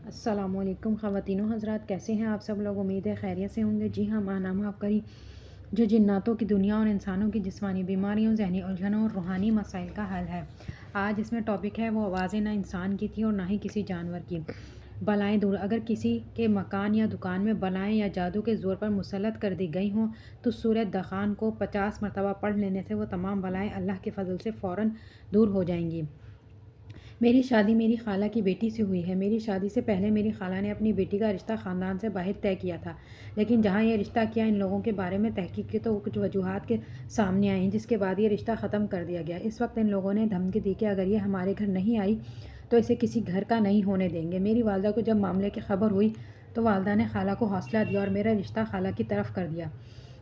السلام علیکم خواتین و حضرات، کیسے ہیں آپ سب لوگ؟ امید ہے خیریت سے ہوں گے۔ جی ہاں، ماہنامہ آفقری جو جناتوں کی دنیا اور انسانوں کی جسمانی بیماریوں، ذہنی الجھنوں اور روحانی مسائل کا حل ہے۔ آج اس میں ٹاپک ہے، وہ آوازیں نہ انسان کی تھیں اور نہ ہی کسی جانور کی۔ بلائیں دور۔ اگر کسی کے مکان یا دکان میں بلائیں یا جادو کے زور پر مسلط کر دی گئی ہوں تو سورہ دخان کو 50 مرتبہ پڑھ لینے سے وہ تمام بلائیں اللہ کے فضل سے فوراً دور ہو جائیں گی۔ میری شادی میری خالہ کی بیٹی سے ہوئی ہے۔ میری شادی سے پہلے میری خالہ نے اپنی بیٹی کا رشتہ خاندان سے باہر طے کیا تھا، لیکن جہاں یہ رشتہ کیا، ان لوگوں کے بارے میں تحقیق کی تو کچھ وجوہات کے سامنے آئیں، جس کے بعد یہ رشتہ ختم کر دیا گیا۔ اس وقت ان لوگوں نے دھمکی دی کہ اگر یہ ہمارے گھر نہیں آئی تو اسے کسی گھر کا نہیں ہونے دیں گے۔ میری والدہ کو جب معاملے کی خبر ہوئی تو والدہ نے خالہ کو حوصلہ دیا اور میرا رشتہ خالہ کی طرف کر دیا،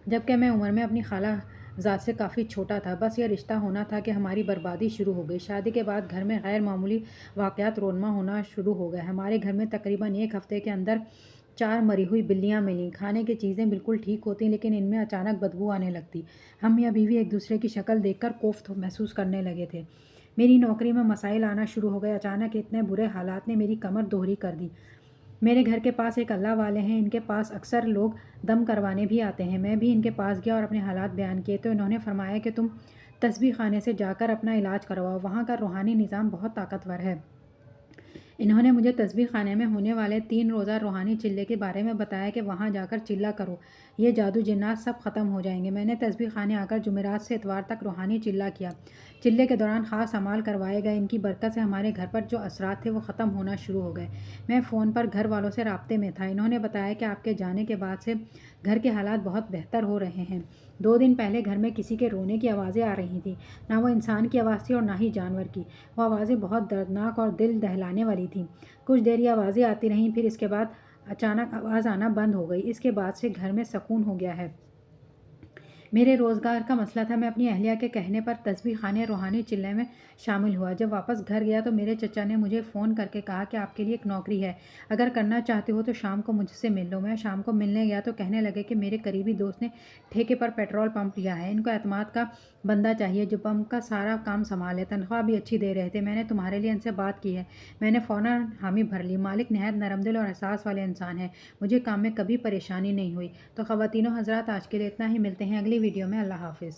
جبکہ میں عمر میں اپنی خالہ ذات سے کافی چھوٹا تھا۔ بس یہ رشتہ ہونا تھا کہ ہماری بربادی شروع ہو گئی۔ شادی کے بعد گھر میں غیر معمولی واقعات رونما ہونا شروع ہو گئے۔ ہمارے گھر میں تقریباً ایک ہفتے کے اندر 4 مری ہوئی بلیاں ملیں۔ کھانے کی چیزیں بالکل ٹھیک ہوتی، لیکن ان میں اچانک بدبو آنے لگتی۔ ہم میاں بیوی ایک دوسرے کی شکل دیکھ کر کوفت محسوس کرنے لگے تھے۔ میری نوکری میں مسائل آنا شروع ہو گئے۔ اچانک اتنے برے حالات نے میری کمر دوہری کر دی۔ میرے گھر کے پاس ایک اللہ والے ہیں، ان کے پاس اکثر لوگ دم کروانے بھی آتے ہیں۔ میں بھی ان کے پاس گیا اور اپنے حالات بیان کیے تو انہوں نے فرمایا کہ تم تسبیح خانے سے جا کر اپنا علاج کرواؤ، وہاں کا روحانی نظام بہت طاقتور ہے۔ انہوں نے مجھے تسبیح خانے میں ہونے والے 3 روزہ روحانی چلے کے بارے میں بتایا کہ وہاں جا کر چلہ کرو، یہ جادو جنات سب ختم ہو جائیں گے۔ میں نے تسبیح خانے آ کر جمعرات سے اتوار تک روحانی چلہ کیا۔ چلے کے دوران خاص اعمال کروائے گئے۔ ان کی برکت سے ہمارے گھر پر جو اثرات تھے وہ ختم ہونا شروع ہو گئے۔ میں فون پر گھر والوں سے رابطے میں تھا۔ انہوں نے بتایا کہ آپ کے جانے کے بعد سے گھر کے حالات بہت بہتر ہو رہے ہیں۔ 2 دن پہلے گھر میں کسی کے رونے کی آوازیں آ رہی تھیں۔ نہ وہ انسان کی آواز تھی اور نہ ہی جانور کی۔ وہ آوازیں بہت دردناک اور دل دہلانے والی تھیں۔ کچھ دیر یہ آوازیں آتی رہیں، پھر اس کے بعد اچانک آواز آنا بند ہو گئی۔ اس کے بعد سے گھر میں سکون ہو گیا ہے۔ میرے روزگار کا مسئلہ تھا۔ میں اپنی اہلیہ کے کہنے پر تسبیح خانے روحانی چلے میں شامل ہوا۔ جب واپس گھر گیا تو میرے چچا نے مجھے فون کر کے کہا کہ آپ کے لیے ایک نوکری ہے، اگر کرنا چاہتے ہو تو شام کو مجھ سے مل لو۔ میں شام کو ملنے گیا تو کہنے لگے کہ میرے قریبی دوست نے ٹھیکے پر پیٹرول پمپ لیا ہے، ان کو اعتماد کا بندہ چاہیے جو پمپ کا سارا کام سنبھالے، تنخواہ بھی اچھی دے رہے تھے۔ میں نے تمہارے لیے ان سے بات کی ہے۔ میں نے فوراً حامی بھر لی۔ مالک نہایت نرم دل اور احساس والے انسان ہیں، مجھے کام میں کبھی پریشانی نہیں ہوئی۔ تو خواتین و حضرات، آج کے لیے اتنا ہی۔ ملتے ہیں اگلی ویڈیو میں۔ اللہ حافظ۔